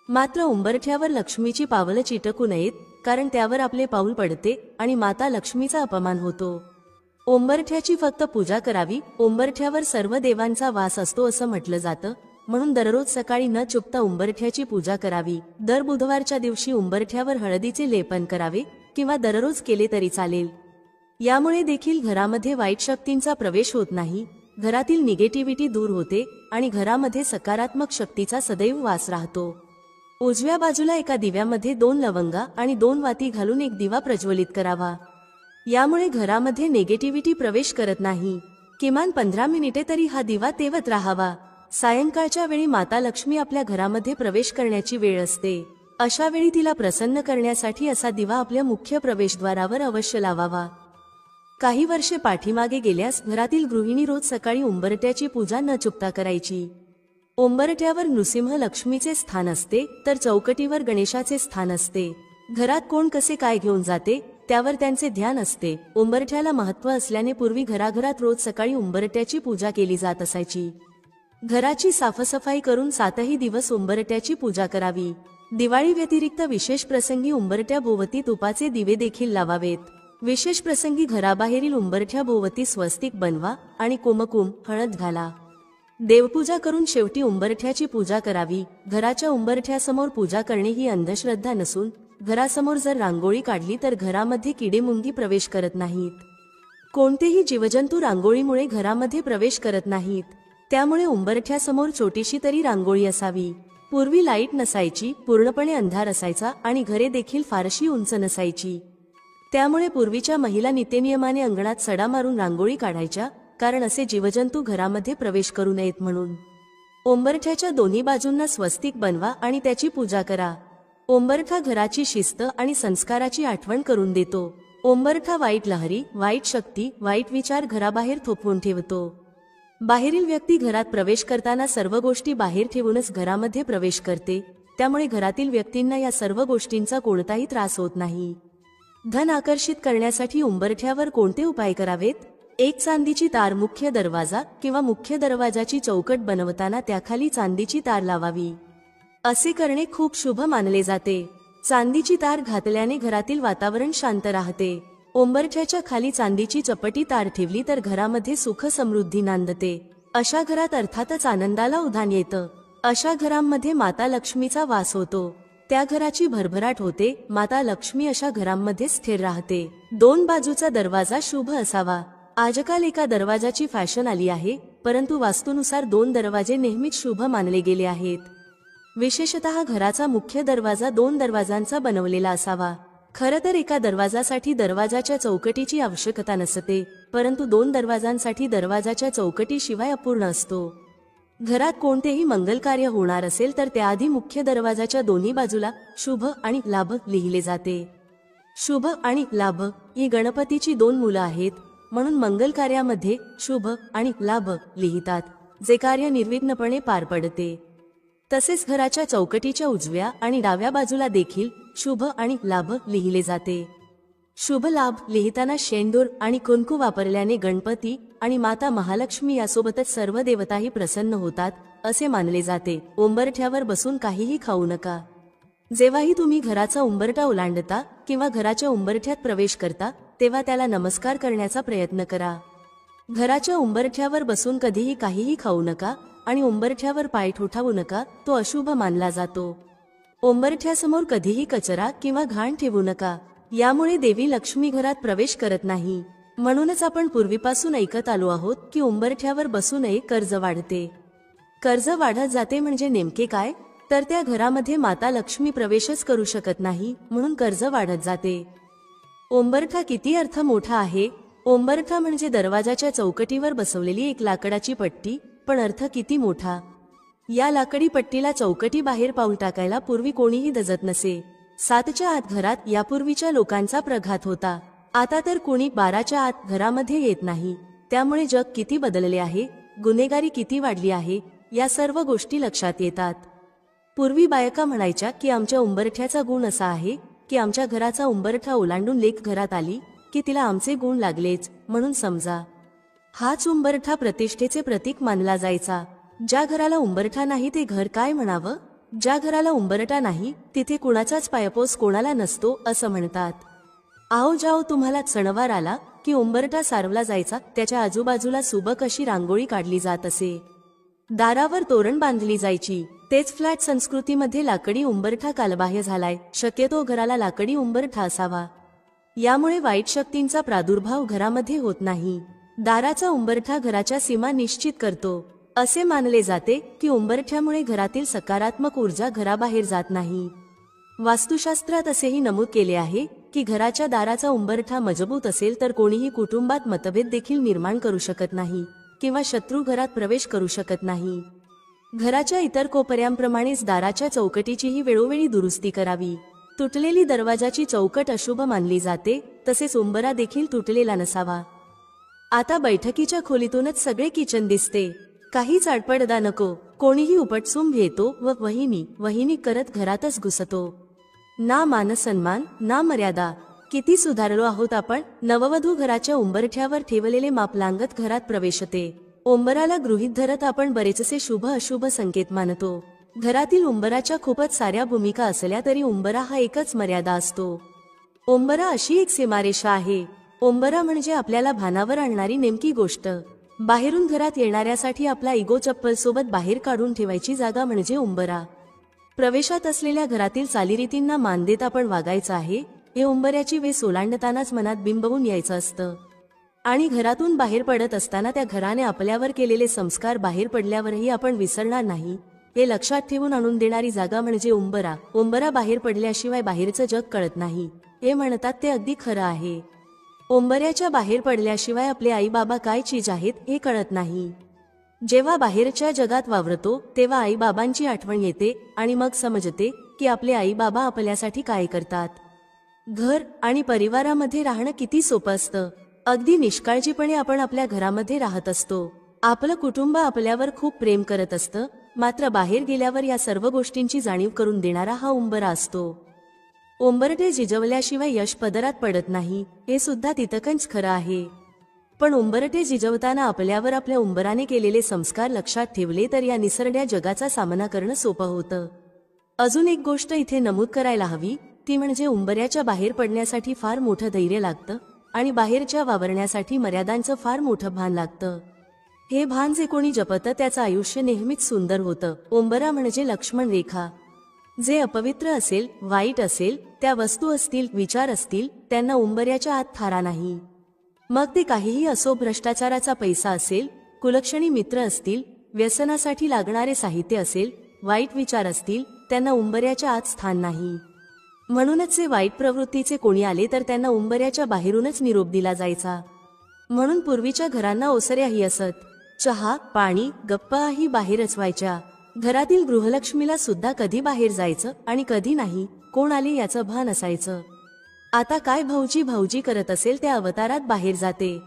मात्र उंबरठ्यावर लक्ष्मीची पावलं चिटकू नयेत, कारण त्यावर आपले पाऊल पडते आणि माता लक्ष्मीचा अपमान होतो. उंबरठ्याची फक्त पूजा करावी. उंबरठ्यावर सर्व देवांचा वास असतो असं म्हटलं जातं, म्हणून दररोज सकाळी न चुकता उंबरठ्याची पूजा करावी. दर बुधवारच्या दिवशी उंबरठ्यावर हळदीचे लेपन करावे किंवा दररोज केले तरी चालेल. यामुळे देखील घरामध्ये वाईट शक्तींचा प्रवेश होत नाही, घरातील निगेटिव्हिटी दूर होते आणि घरामध्ये सकारात्मक शक्तीचा सदैव वास राहतो. उजव्या बाजूला एका दिव्यामध्ये 2 लवंगा आणि 2 वाती घालून एक दिवा प्रज्वलित करावा. यामुळे घरामध्ये निगेटिव्हिटी प्रवेश करत नाही. किमान 15 मिनिटे तरी हा दिवा तेवत राहावा. सायंकाळच्या वेळी माता लक्ष्मी आपल्या घरामध्ये प्रवेश करण्याची वेळ असते. अशा वेळी तिला प्रसन्न करण्यासाठी असा दिवा आपल्या मुख्य प्रवेशद्वारावर अवश्य लावावा. काही वर्षे पाठीमागे गेल्यास घरातील गृहिणी रोज सकाळी उंबरठ्याची पूजा न चुकता करायची. उंबरठ्यावर नृसिंह लक्ष्मीचे स्थान असते, तर चौकटीवर गणेशाचे स्थान असते. घरात कोण कसे काय घेऊन जाते त्यावर त्यांचे ध्यान असते. उंबरठ्याला महत्त्व असल्याने पूर्वी घराघरात रोज सकाळी उंबरठ्याची पूजा केली जात असायची. घराची साफसफाई करून 7ही दिवस उंबरठ्याची पूजा करावी. दिवाळी व्यतिरिक्त विशेष प्रसंगी उंबरठ्या भोवती तुपाचे दिवे देखील लावावेत. विशेष प्रसंगी घराबाहेरील उंबरठ्या भोवती स्वस्तिक बनवा आणि कुमकुम हळद घाला. देवपूजा करून शेवटी उंबरठ्याची पूजा करावी. घराच्या उंबरठ्यासमोर पूजा करणे ही अंधश्रद्धा नसून घरासमोर जर रांगोळी काढली तर घरामध्ये किडेमुंगी प्रवेश करत नाहीत. कोणतेही जीवजंतू रांगोळीमुळे घरामध्ये प्रवेश करत नाहीत. त्यामुळे उंबरठ्यासमोर छोटीशी तरी रांगोळी असावी. पूर्वी लाईट नसायची, पूर्णपणे अंधार असायचा आणि घरे देखील फारशी उंच नसायची. त्यामुळे पूर्वीच्या महिला नित्यनियमाने अंगणात सडा मारून रांगोळी काढायच्या, कारण असे जीवजंतू घरामध्ये प्रवेश करू नयेत म्हणून. उंबरठ्याच्या दोन्ही बाजूंना स्वस्तिक बनवा आणि त्याची पूजा करा. उंबरठा घराची शिस्त आणि संस्काराची आठवण करून देतो. उंबरठा वाईट लहरी, वाईट शक्ती, वाईट विचार घराबाहेर थोपवून ठेवतो. बाहेरील व्यक्ती घरात प्रवेश करताना सर्व गोष्टी बाहेर ठेवूनच घरामध्ये प्रवेश करते. त्यामुळे घरातील व्यक्तींना या सर्व गोष्टींचा कोणताही त्रास होत नाही. धन आकर्षित करण्यासाठी उंबरठ्यावर कोणते उपाय करावेत? एक चांदीची तार मुख्य दरवाजा किंवा मुख्य दरवाजाची चौकट बनवताना त्याखाली चांदीची तार लावावी. असे करणे खूप शुभ मानले जाते. चांदीची तार घातल्याने घरातील वातावरण शांत राहते. उंबरठ्याच्या खाली चांदीची चपटी तार ठेवली तर घरामध्ये सुख समृद्धी नांदते. अशा घरात अर्थातच आनंदाला उधाण येतं. अशा घरांमध्ये माता लक्ष्मीचा वास होतो. त्या घराची भरभराट होते. माता लक्ष्मी अशा घरांमध्ये स्थिर राहते. 2 बाजूचा दरवाजा शुभ असावा. आजकाल एका दरवाजाची फॅशन आली आहे, परंतु वास्तूनुसार 2 दरवाजे नेहमीच शुभ मानले गेले आहेत. विशेषतः घराचा मुख्य दरवाजा 2 दरवाजांचा बनवलेला असावा. खरं तर एका दरवाजासाठी दरवाजाच्या चौकटीची आवश्यकता नसते, परंतु 2 दरवाजांसाठी दरवाजाच्या चौकटीशिवाय अपूर्ण असतो. घरात कोणतेही मंगल कार्य होणार असेल तर त्याआधी मुख्य दरवाजाच्या दोन्ही बाजूला शुभ आणि लाभ लिहिले जाते. शुभ आणि लाभ ही गणपतीची 2 मुलं आहेत, म्हणून मंगल कार्यामध्ये शुभ आणि लाभ लिहितात, जे कार्य निर्विघ्नपणे पार पडते. तसेच घराच्या चौकटीच्या उजव्या आणि डाव्या बाजूला देखील शुभ आणि लाभ लिहिले जाते. शुभ लाभ लिहिताना शेंदूर आणि कुंकू वापरल्याने गणपती आणि माता महालक्ष्मी यासोबतच सर्व देवताही प्रसन्न होतात असे मानले जाते. उंबरठ्यावर बसून काहीही खाऊ नका. जेव्हाही तुम्ही घराचा उंबरठा ओलांडता किंवा घराच्या उंबरठ्यात प्रवेश करता तेव्हा त्याला नमस्कार करण्याचा प्रयत्न करा. घराच्या उंबरठ्यावर बसून कधीही काहीही खाऊ नका आणि उंबरठ्यावर पाय ठोठावू नका, तो अशुभ मानला जातो. उंबरठ्यासमोर कधीही कचरा किंवा घाण ठेवू नका, यामुळे देवी लक्ष्मी घरात प्रवेश करत नाही. म्हणूनच आपण पूर्वीपासून ऐकत आलो आहोत की उंबरठ्यावर बसू नये, कर्ज वाढते. कर्ज वाढत जाते म्हणजे नेमके काय? तर त्या घरामध्ये माता लक्ष्मी प्रवेशच करू शकत नाही, म्हणून कर्ज वाढत जाते. उंबरठा किती अर्थ मोठा आहे उंबरठा म्हणजे दरवाजाच्या चौकटीवर बसवलेली एक लाकडाची पट्टी, पण अर्थ किती मोठा. या लाकडी पट्टीला चौकटी बाहेर पाऊल टाकायला पूर्वी कोणीही दजत नसे. 7च्या आत घरात यापूर्वीच्या लोकांचा प्रघात होता. आता तर कोणी 12च्या आत घरामध्ये येत नाही. त्यामुळे जग किती बदलले आहे, गुन्हेगारी किती वाढली आहे, या सर्व गोष्टी लक्षात येतात. पूर्वी बायका म्हणायच्या की आमच्या उंबरठ्याचा गुण असा आहे की आमच्या घराचा उंबरठा ओलांडून लेक घरात आली की तिला आमचे गुण लागलेच म्हणून समजा. हाच उंबरठा प्रतिष्ठेचे प्रतीक मानला जायचा. ज्या घराला उंबरठा नाही ते घर काय म्हणावं. ज्या घराला उंबरठा नाही तिथे कुणाचाच पायपोस कोणाला नसतो असं म्हणतात. आओ जाओ तुम्हाला सणवार आला की उंबरठा सारवला जायचा. त्याच्या आजूबाजूला सुबक अशी रांगोळी काढली जात असे. दारावर तोरण बांधली जायची. तेच फ्लॅट संस्कृतीमध्ये लाकडी उंबरठा कालबाह्य झालाय. शक्यतो घराला लाकडी उंबरठा असावा. यामुळे वाईट शक्तींचा प्रादुर्भाव घरामध्ये होत नाही. दाराचा उंबरठा घराच्या सीमा निश्चित करतो. असे मानले जाते की उंबरठ्यामुळे घरातील सकारात्मक ऊर्जा घराबाहेर जात नाही. वास्तुशास्त्रात असेही नमूद केले आहे की घराच्या दाराचा उंबरठा मजबूत असेल तर कोणीही कुटुंबात मतभेद देखील निर्माण करू शकत नाही किंवा शत्रू घरात प्रवेश करू शकत नाही. घराच्या इतर कोपऱ्यांप्रमाणेच दाराच्या चौकटीचीही वेळोवेळी दुरुस्ती करावी. तुटलेली दरवाजाची चौकट अशुभ मानली जाते, तसेच उंबरा देखील तुटलेला नसावा. आता बैठकीच्या खोलीतूनच सगळे किचन दिसते. काहीच आडपडदा नको. कोणीही उपटसूम घेतो व वहिनी करत घरातच घुसतो. ना मानसन्मान ना मर्यादा. किती सुधारलो आहोत आपण. नववधू घराच्या उंबरठ्यावर ठेवलेले माप लांगत घरात प्रवेशते. उंबराला गृहीत धरत आपण बरेचसे शुभ अशुभ संकेत मानतो. घरातील उंबराच्या खूपच साऱ्या भूमिका असल्या तरी उंबरा हा एकच मर्यादा असतो. उंबरा अशी एक सीमारेषा आहे. उंबरा म्हणजे आपल्याला भानावर आणणारी नेमकी गोष्ट. बाहेरून घरात येणाऱ्यासाठी आपला इगो चप्पल सोबत बाहेर काढून ठेवायची जागा म्हणजे उंबरा. प्रवेशात असलेल्या घरातील चालीरीतींना मान देत आपण वागायचं आहे हे उंबऱ्याची वेस ओलांडतानाच मनात बिंबवून यायचं असतं. आणि घरातून बाहेर पडत असताना त्या घराने आपल्यावर केलेले संस्कार बाहेर पडल्यावरही आपण विसरणार नाही हे लक्षात ठेवून आणून देणारी जागा म्हणजे उंबरा. उंबरा बाहेर पडल्याशिवाय बाहेरचं जग कळत नाही हे म्हणतात ते अगदी खरं आहे. उंबऱ्याच्या बाहेर पडल्याशिवाय आपले आई बाबा काय चीज आहेत हे कळत नाही. जेव्हा बाहेरच्या जगात वावरतो तेव्हा आई बाबांची आठवण येते आणि मग समजते की आपले आई बाबा आपल्यासाठी काय करतात. घर आणि परिवारामध्ये राहणं किती सोपं असतं. अगदी निष्काळजीपणे आपण आपल्या घरामध्ये राहत असतो. आपलं कुटुंब आपल्यावर खूप प्रेम करत असतं. मात्र बाहेर गेल्यावर या सर्व गोष्टींची जाणीव करून देणारा हा उंबरा असतो. उंबरठे जिजवल्याशिवाय यश पदरात पडत नाही हे सुद्धा तितकंच खरं आहे. पण उंबरठे जिजवताना आपल्यावर आपल्या उंबराने केलेले संस्कार लक्षात ठेवले तर या निसरड्या जगाचा सामना करणं सोपं होतं. अजून एक गोष्ट इथे नमूद करायला हवी ती म्हणजे उंबऱ्याच्या बाहेर पडण्यासाठी फार मोठं धैर्य लागतं आणि बाहेरच्या वावरण्यासाठी मर्यादांचं फार मोठं भान लागतं. हे भान जे कोणी जपतं त्याचं आयुष्य नेहमीच सुंदर होतं. उंबरा म्हणजे लक्ष्मण रेखा. जे अपवित्र असेल, वाईट असेल, त्या वस्तू असतील, विचार असतील, त्यांना उंबऱ्याच्या आत थारा नाही. मग ते काहीही असो. भ्रष्टाचाराचा पैसा असेल, कुलक्षणी मित्र असतील, व्यसनासाठी लागणारे साहित्य असेल, वाईट विचार असतील, त्यांना उंबऱ्याच्या आत स्थान नाही. म्हणूनच जे वाईट प्रवृत्तीचे कोणी आले तर त्यांना उंबऱ्याच्या बाहेरूनच निरोप दिला जायचा. म्हणून पूर्वीच्या घरांना ओसऱ्याही असत. चहा, पाणी, गप्पाही बाहेरच व्हायच्या. घरातील गृहलक्ष्मीला सुद्धा कधी बाहेर जायचं आणि कधी नाही, कोण आले याचं भान असायचं. आता काय भाऊजी करत असेल त्या अवतारात बाहेर जाते.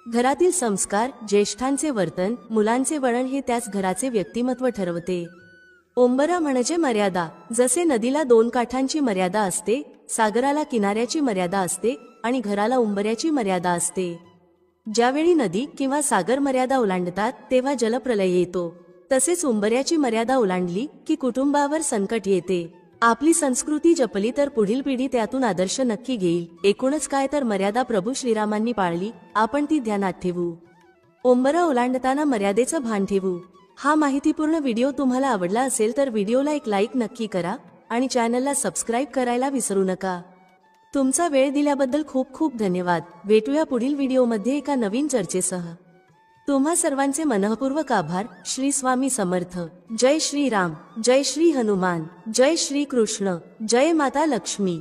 घरातील संस्कार, ज्येष्ठांचे वर्तन, मुलांचे वळण हे त्याच घराचे व्यक्तिमत्व ठरवते. उंबरा म्हणजे मर्यादा. जसे नदीला 2 काठांची मर्यादा असते, सागराला किनाऱ्याची मर्यादा असते आणि घराला उंबऱ्याची मर्यादा असते. ज्यावेळी नदी किंवा सागर मर्यादा ओलांडतात तेव्हा जलप्रलय येतो. तसेच उंबऱ्याची मर्यादा ओलांडली की कुटुंबावर संकट येते. आपली संस्कृती जपली तर पुढील पिढी त्यातून आदर्श नक्की घेईल. एकूणच काय तर मर्यादा प्रभू श्रीरामांनी पाळली, आपण ती ध्यानात ठेवू. उंबरा ओलांडताना मर्यादेचं भान ठेवू. हा माहितीपूर्ण व्हिडिओ तुम्हाला आवडला असेल तर व्हिडिओला एक लाईक नक्की करा आणि चॅनलला सबस्क्राईब करायला विसरू नका. तुमचा वेळ दिल्याबद्दल खूप खूप धन्यवाद. भेटूया पुढील व्हिडिओमध्ये एका नवीन चर्चेसह. तुम्हा सर्वांचे मनःपूर्वक आभार. श्री स्वामी समर्थ. जय श्री राम, जय श्री हनुमान, जय श्री कृष्ण, जय माता लक्ष्मी.